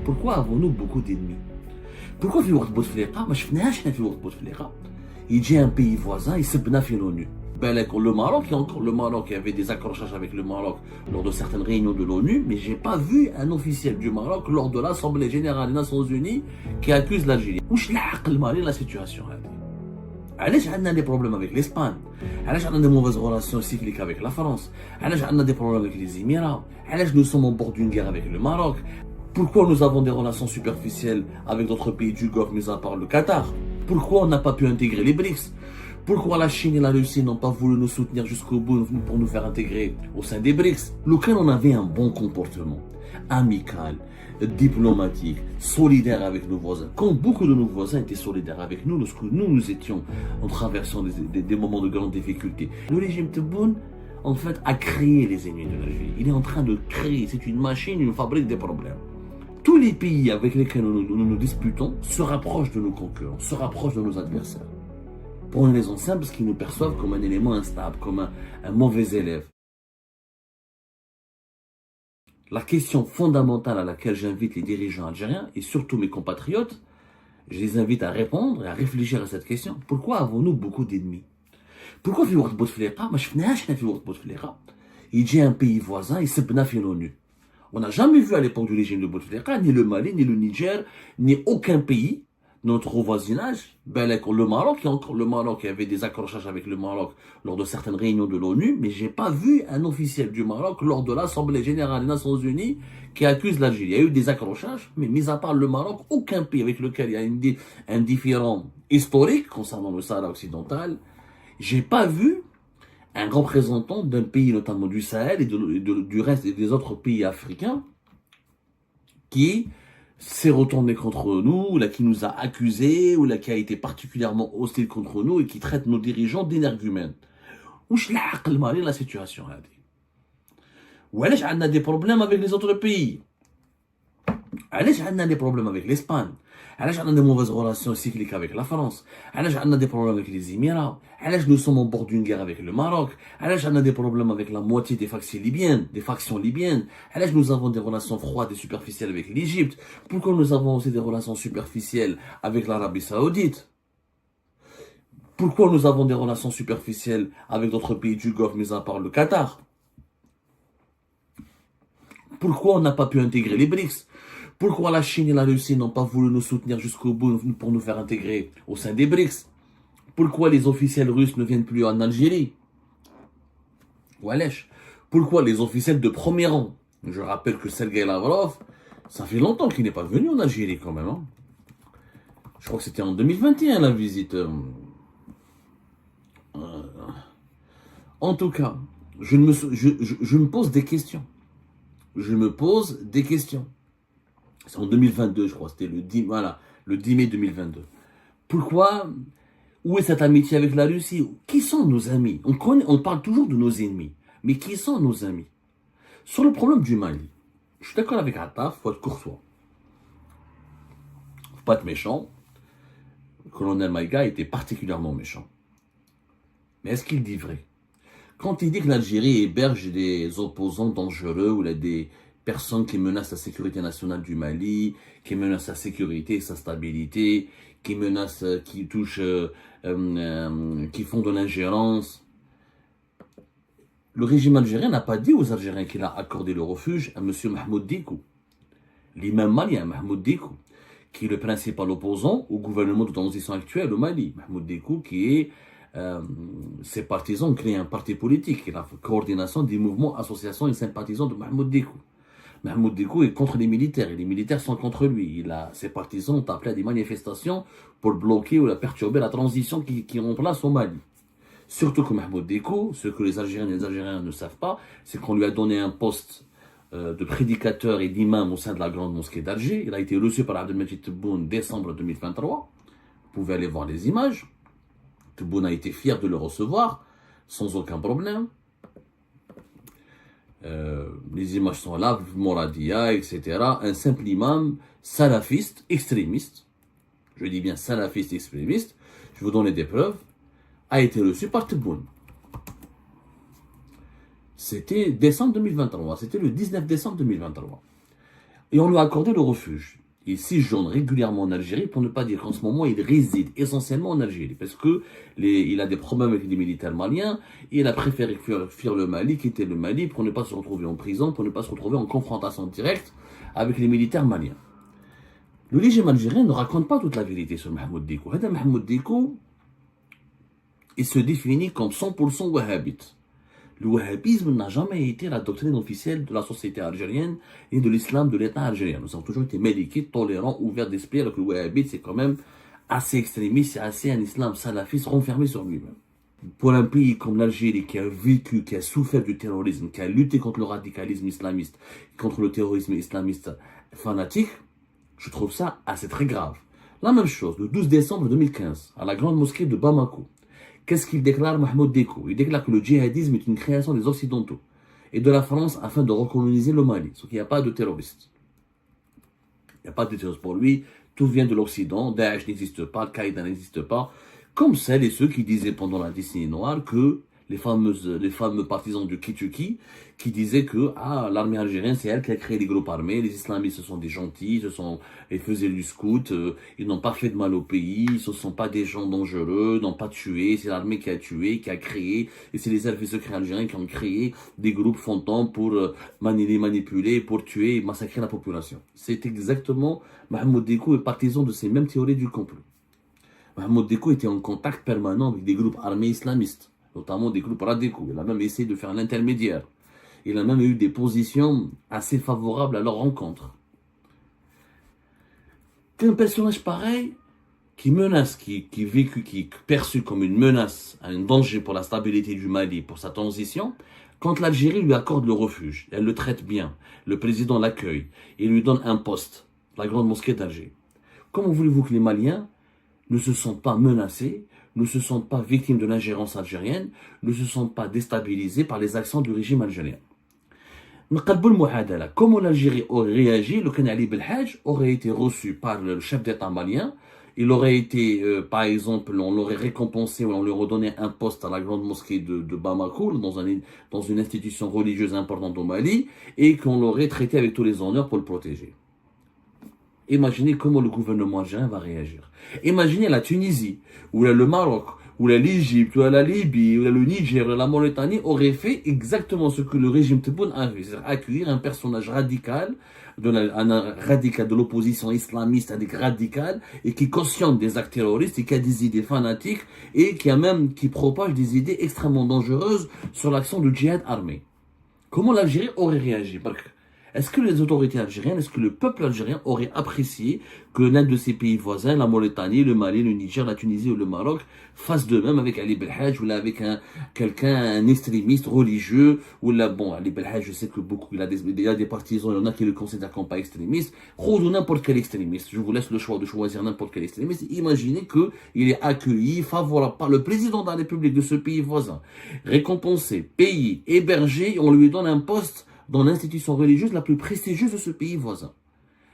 Pourquoi avons-nous beaucoup d'ennemis? Pourquoi في وقت بوتفليقة ما شفناهاش حنا في وقت بوتفليقة يجي un pays voisin يسبنا في l'ONU. Le Maroc, il y avait des accrochages avec le Maroc lors de certaines réunions de l'ONU, mais j'ai pas vu un officiel du Maroc lors de l'Assemblée Générale des Nations Unies qui accuse l'Algérie. واش العقل مالي la situation هذه؟ علاش عندنا des problèmes avec l'Espagne؟ علاش عندنا des mauvaises relations cycliques avec la France؟ علاش عندنا des problèmes avec les Émirats؟ علاش nous sommes au bord d'une guerre avec le Maroc؟ Pourquoi nous avons des relations superficielles avec d'autres pays du Golfe, mis à part le Qatar? Pourquoi on n'a pas pu intégrer les BRICS? Pourquoi la Chine et la Russie n'ont pas voulu nous soutenir jusqu'au bout pour nous faire intégrer au sein des BRICS? Lequel on avait un bon comportement, amical, diplomatique, solidaire avec nos voisins. Quand beaucoup de nos voisins étaient solidaires avec nous, lorsque nous étions en traversant des moments de grande difficulté. Le régime Tebboune, en fait, a créé les ennemis de l'Algérie. Il est en train de créer, c'est une machine, une fabrique des problèmes. Tous les pays avec lesquels nous disputons se rapprochent de nos concurrents, se rapprochent de nos adversaires. Pour une raison simple, parce qu'ils nous perçoivent comme un élément instable, comme un mauvais élève. La question fondamentale à laquelle j'invite les dirigeants algériens, et surtout mes compatriotes, je les invite à répondre et à réfléchir à cette question. Pourquoi avons-nous beaucoup d'ennemis? Pourquoi في وقت بوتفليقة ما شفناهاش حنا في وقت بوتفليقة يجي un pays voisin يسبنا في l'ONU? On n'a jamais vu à l'époque du régime de Bouteflika, ni le Mali, ni le Niger, ni aucun pays de notre voisinage. Le Maroc, il y avait des accrochages avec le Maroc lors de certaines réunions de l'ONU, mais j'ai pas vu un officiel du Maroc lors de l'Assemblée Générale des Nations Unies qui accuse l'Algérie. Il y a eu des accrochages, mais mis à part le Maroc, aucun pays avec lequel il y a un différend historique concernant le Sahara occidental, j'ai pas vu un représentant d'un pays, notamment du Sahel et du reste des autres pays africains, qui s'est retourné contre nous, là, qui nous a accusés, ou là, qui a été particulièrement hostile contre nous et qui traite nos dirigeants d'énergumènes. Ouch l'aql mali la situation هذه. وعلاش عندنا des problèmes avec les autres pays? علاش عندنا des problèmes avec l'Espagne? علاش عندنا des mauvaises relations cycliques avec la France? علاش عندنا des problèmes avec les Émirats? علاش nous sommes au bord d'une guerre avec le Maroc? علاش عندنا des problèmes avec la moitié des factions libyennes? علاش nous avons des relations froides et superficielles avec l'Égypte? Pourquoi nous avons aussi des relations superficielles avec l'Arabie Saoudite? Pourquoi nous avons des relations superficielles avec d'autres pays du Golfe, mis à part le Qatar? Pourquoi on n'a pas pu intégrer les BRICS? Pourquoi la Chine et la Russie n'ont pas voulu nous soutenir jusqu'au bout pour nous faire intégrer au sein des BRICS? Pourquoi les officiels russes ne viennent plus en Algérie? Wesh. Pourquoi les officiels de premier rang? Je rappelle que Sergei Lavrov, ça fait longtemps qu'il n'est pas venu en Algérie quand même. Hein. Je crois que c'était en 2021 la visite. En tout cas, je me pose des questions. Je me pose des questions. C'est en 2022, je crois. C'était le 10 mai 2022. Pourquoi? Où est cette amitié avec la Russie? Qui sont nos amis? On parle toujours de nos ennemis. Mais qui sont nos amis? Sur le problème du Mali, je suis d'accord avec Attaf, il faut être courtois. Il ne faut pas être méchant. Le colonel Maïga était particulièrement méchant. Mais est-ce qu'il dit vrai? Quand il dit que l'Algérie héberge des opposants dangereux ou des personnes qui menacent la sécurité nationale du Mali, qui menacent sa sécurité et sa stabilité, qui menacent, qui touchent, qui font de l'ingérence. Le régime algérien n'a pas dit aux Algériens qu'il a accordé le refuge à M. Mahmoud Dikou, l'imam malien Mahmoud Dikou, qui est le principal opposant au gouvernement de transition actuel au Mali. Mahmoud Dikou qui est ses partisans ont créé un parti politique, qui est la coordination des mouvements, associations et sympathisants de Mahmoud Dikou. Mahmoud Dikou est contre les militaires et les militaires sont contre lui. Ses partisans ont appelé à des manifestations pour bloquer ou perturber la transition qui est en place au Mali. Surtout que Mahmoud Dikou, ce que les Algériens et les Algériens ne savent pas, c'est qu'on lui a donné un poste de prédicateur et d'imam au sein de la grande mosquée d'Alger. Il a été reçu par Abdelmajid Tebboune en décembre 2023. Vous pouvez aller voir les images. Tebboune a été fier de le recevoir, sans aucun problème. Les images sont là, Moradia, etc. Un simple imam salafiste, extrémiste, je dis bien salafiste, extrémiste, je vous donne des preuves, a été reçu par Tebboune. C'était décembre 2023, c'était le 19 décembre 2023. Et on lui a accordé le refuge. Il séjourne régulièrement en Algérie, pour ne pas dire qu'en ce moment, il réside essentiellement en Algérie. Parce que il a des problèmes avec les militaires maliens, et il a préféré fuir le Mali, quitter le Mali, pour ne pas se retrouver en prison, pour ne pas se retrouver en confrontation directe avec les militaires maliens. Le régime algérien ne raconte pas toute la vérité sur Mahmoud Dicko. Mahmoud Dicko, il se définit comme 100% wahhabite. Le wahhabisme n'a jamais été la doctrine officielle de la société algérienne et de l'islam de l'État algérien. Nous avons toujours été médiqués, tolérants, ouverts d'esprit, alors que le wahhabite, c'est quand même assez extrémiste, c'est assez un islam salafiste renfermé sur lui-même. Pour un pays comme l'Algérie qui a vécu, qui a souffert du terrorisme, qui a lutté contre le radicalisme islamiste, contre le terrorisme islamiste fanatique, je trouve ça assez très grave. La même chose, le 12 décembre 2015, à la grande mosquée de Bamako. Qu'est-ce qu'il déclare Mahmoud Dicko? Il déclare que le djihadisme est une création des Occidentaux et de la France afin de recoloniser le Mali. Sauf qu'il n'y a pas de terroristes. Il n'y a pas de terroristes pour lui. Tout vient de l'Occident. Daesh n'existe pas, Al-Qaïda n'existe pas. Comme celles et ceux qui disaient pendant la décennie noire que les fameux partisans du Kitchuki qui disaient que l'armée algérienne, c'est elle qui a créé les groupes armés, les islamistes, ce sont des gentils, ils faisaient du scout, ils n'ont pas fait de mal au pays, ce ne sont pas des gens dangereux, n'ont pas tué, c'est l'armée qui a tué, qui a créé, et c'est les services secrets algériens qui ont créé des groupes fantômes pour les manipuler, pour tuer et massacrer la population. C'est exactement, Mahmoud Dicko est partisan de ces mêmes théories du complot. Mahmoud Dicko était en contact permanent avec des groupes armés islamistes, notamment des groupes radicaux. Il a même essayé de faire un intermédiaire. Il a même eu des positions assez favorables à leur rencontre. Qu'un personnage pareil, qui menace, qui est perçu comme une menace, un danger pour la stabilité du Mali, pour sa transition, quand l'Algérie lui accorde le refuge, elle le traite bien, le président l'accueille, il lui donne un poste, la grande mosquée d'Alger. Comment voulez-vous que les Maliens ne se sentent pas menacés, ne se sentent pas victimes de l'ingérence algérienne, ne se sentent pas déstabilisés par les actions du régime algérien? Comment l'Algérie aurait réagi? Le Ken Ali Belhadj aurait été reçu par le chef d'État malien. Il aurait été, par exemple, on l'aurait récompensé ou on lui aurait donné un poste à la grande mosquée de Bamako, dans une institution religieuse importante au Mali, et qu'on l'aurait traité avec tous les honneurs pour le protéger. Imaginez comment le gouvernement algérien va réagir. Imaginez la Tunisie, ou le Maroc, ou l'Égypte, ou la Libye, ou le Niger, ou la Mauritanie auraient fait exactement ce que le régime Tebboune a fait, c'est-à-dire accueillir un personnage radical, un radical de l'opposition islamiste, radical, et qui cautionne des actes terroristes, et qui a des idées fanatiques, et qui propage des idées extrêmement dangereuses sur l'action du djihad armé. Comment l'Algérie aurait réagi? Est-ce que les autorités algériennes, est-ce que le peuple algérien aurait apprécié que l'un de ces pays voisins, la Mauritanie, le Mali, le Niger, la Tunisie ou le Maroc, fasse de même avec Ali Belhadj ou là avec un extrémiste religieux ou là, bon, Ali Belhadj, je sais que il y a des partisans, il y en a qui le considèrent comme pas extrémiste, ou n'importe quel extrémiste. Je vous laisse le choix de choisir n'importe quel extrémiste. Imaginez qu'il est accueilli favorable par le président de la République de ce pays voisin, récompensé, payé, hébergé, on lui donne un poste dans l'institution religieuse la plus prestigieuse de ce pays voisin.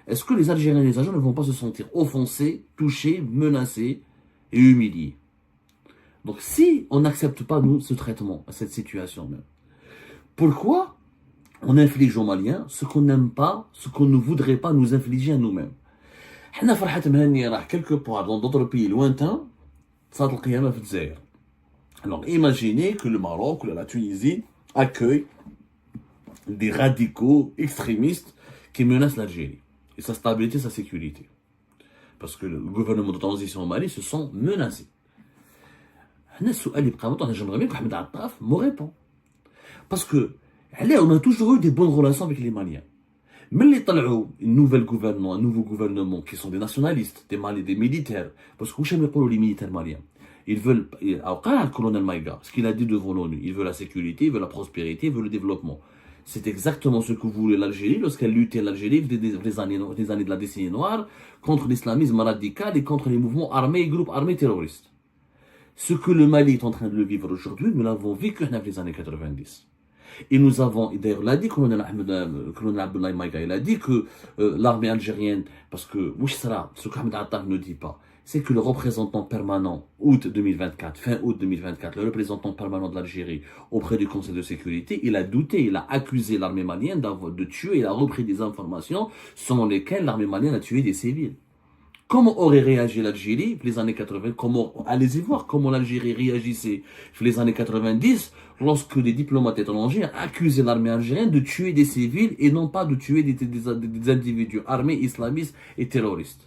Est-ce que les Algériens et les Algériens ne vont pas se sentir offensés, touchés, menacés et humiliés? Donc si on n'accepte pas, nous, ce traitement, cette situation même, pourquoi on inflige aux Maliens ce qu'on n'aime pas, ce qu'on ne voudrait pas nous infliger à nous-mêmes? Quelque part dans d'autres pays lointains, alors imaginez que le Maroc ou la Tunisie accueille des radicaux extrémistes qui menacent l'Algérie et sa stabilité, sa sécurité. Parce que le gouvernement de transition au Mali se sent menacé. J'aimerais bien que Ahmed Attaf me répond. Parce que on a toujours eu des bonnes relations avec les Maliens. Mais les tal'ou, un nouveau gouvernement qui sont des nationalistes, des militaires, parce que les militaires maliens, ils veulent, le colonel Maïga, ce qu'il a dit devant l'ONU, il veut la sécurité, il veut la prospérité, il veut le développement. C'est exactement ce que voulait l'Algérie lorsqu'elle luttait l'Algérie des années de la décennie noire contre l'islamisme radical et contre les mouvements armés et groupes armés terroristes. Ce que le Mali est en train de le vivre aujourd'hui, nous l'avons vécu dans les années 90. Et nous avons, d'ailleurs, l'a dit colonel Abdoulaye Maïga, il a dit que l'armée algérienne, parce que ce que Ahmed Attaf ne dit pas, c'est que le représentant permanent, août 2024, fin août 2024, le représentant permanent de l'Algérie auprès du Conseil de sécurité, il a douté, il a accusé l'armée malienne de tuer, il a repris des informations selon lesquelles l'armée malienne a tué des civils. Comment aurait réagi l'Algérie dans les années 80? Allez-y voir comment l'Algérie réagissait dans les années 90 lorsque les diplomates étrangers accusaient l'armée algérienne de tuer des civils et non pas de tuer des individus armés, islamistes et terroristes.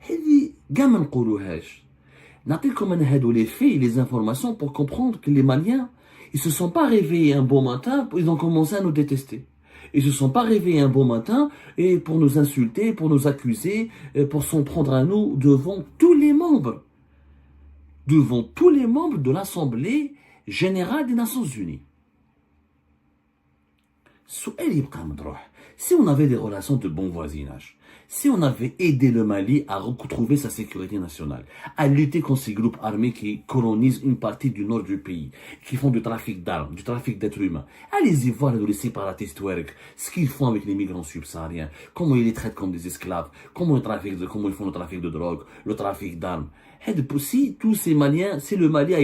هذه كاع ما نقولوهاش. نعطيكم انا هادو les faits et les informations pour comprendre que les Maliens, ils se sont pas réveillés un beau matin, ils ont commencé à nous détester. Ils se sont pas réveillés un beau matin et pour nous insulter, pour nous accuser, pour s'en prendre à nous devant tous les membres de l'Assemblée générale des Nations Unies. Si on avait des relations de bon voisinage, si on avait aidé le Mali à retrouver sa sécurité nationale, à lutter contre ces groupes armés qui colonisent une partie du nord du pays, qui font du trafic d'armes, du trafic d'êtres humains, allez-y voir les séparatistes ce qu'ils font avec les migrants subsahariens, comment ils les traitent comme des esclaves, comment ils font le trafic de drogue, le trafic d'armes. Si tous ces Maliens, si le Mali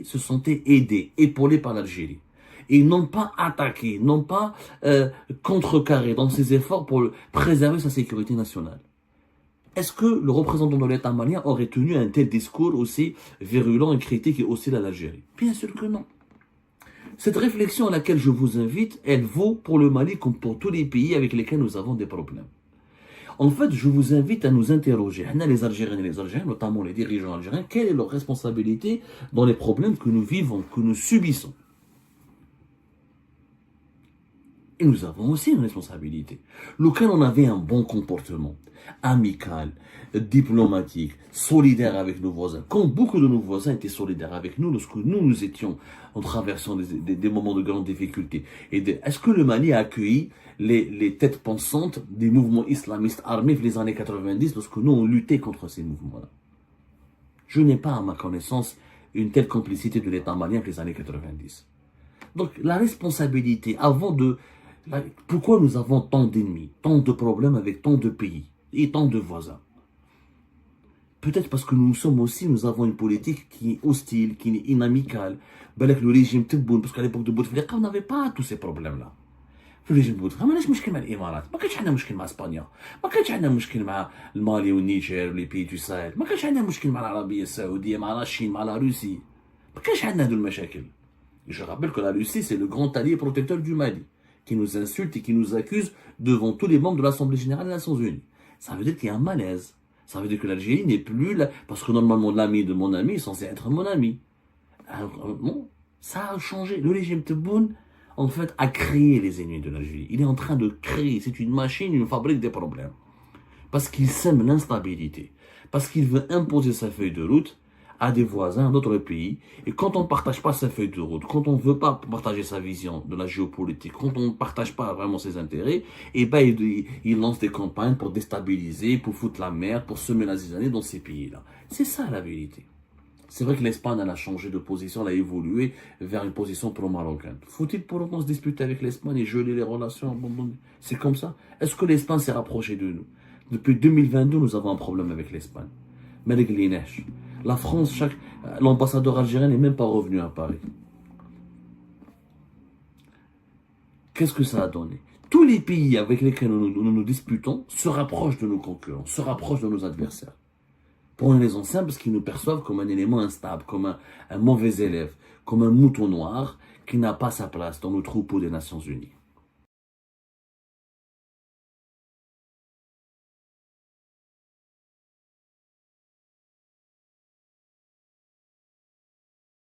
se sentait aidé, épaulé par l'Algérie, et n'ont pas attaqué, n'ont pas contrecarré dans ses efforts pour préserver sa sécurité nationale. Est-ce que le représentant de l'État malien aurait tenu un tel discours aussi virulent et critique et hostile à l'Algérie? Bien sûr que non. Cette réflexion à laquelle je vous invite, elle vaut pour le Mali comme pour tous les pays avec lesquels nous avons des problèmes. En fait, je vous invite à nous interroger, les Algériens et les Algériens, notamment les dirigeants algériens, quelle est leur responsabilité dans les problèmes que nous vivons, que nous subissons? Et nous avons aussi une responsabilité. Lequel on avait un bon comportement, amical, diplomatique, solidaire avec nos voisins. Quand beaucoup de nos voisins étaient solidaires avec nous, lorsque nous étions en traversant des moments de grande difficulté. Est-ce que le Mali a accueilli les têtes pensantes des mouvements islamistes armés dans les années 90 lorsque nous on luttait contre ces mouvements-là? Je n'ai pas à ma connaissance une telle complicité de l'État malien que les années 90. Donc la responsabilité pourquoi nous avons tant d'ennemis, tant de problèmes avec tant de pays et tant de voisins? Peut-être parce que nous avons une politique qui est hostile, qui est inamicale. Avec le régime Tebboune, parce qu'à l'époque de Bouteflika, on n'avait pas tous ces problèmes-là. في الرجيم بوتفليقة ما كانش مشكل مع الامارات، ما كانش عندنا مشكل مع اسبانيا، ما كانش عندنا مشكل مع المالي والنيجر ولي بي دو ساهل، ما كانش عندنا مشكل مع العربيه السعوديه، مع الصين، مع لا روسي، ما كانش عندنا هذو المشاكل. Je rappelle que la Russie, c'est le grand allié protecteur du Mali, qui nous insulte et qui nous accuse devant tous les membres de l'Assemblée générale des Nations Unies. Ça veut dire qu'il y a un malaise. Ça veut dire que l'Algérie n'est plus là, parce que normalement l'ami de mon ami est censé être mon ami. Alors, non, ça a changé. Le régime Tebboune, en fait, a créé les ennemis de l'Algérie. Il est en train de créer, c'est une machine, une fabrique des problèmes. Parce qu'il sème l'instabilité. Parce qu'il veut imposer sa feuille de route à des voisins, à d'autres pays. Et quand on ne partage pas sa feuille de route, quand on ne veut pas partager sa vision de la géopolitique, quand on ne partage pas vraiment ses intérêts, et ben il lance des campagnes pour déstabiliser, pour foutre la merde, pour semer la zizanie dans ces pays-là. C'est ça la vérité. C'est vrai que l'Espagne, elle a changé de position, elle a évolué vers une position pro-marocaine. Faut-il pour autant se disputer avec l'Espagne et geler les relations? C'est comme ça. Est-ce que l'Espagne s'est rapprochée de nous? Depuis 2022, nous avons un problème avec l'Espagne. La France, l'ambassadeur algérien n'est même pas revenu à Paris. Qu'est-ce que ça a donné? Tous les pays avec lesquels nous disputons se rapprochent de nos concurrents, se rapprochent de nos adversaires. Pour une raison simple, parce qu'ils nous perçoivent comme un élément instable, comme un mauvais élève, comme un mouton noir qui n'a pas sa place dans le troupeau des Nations Unies.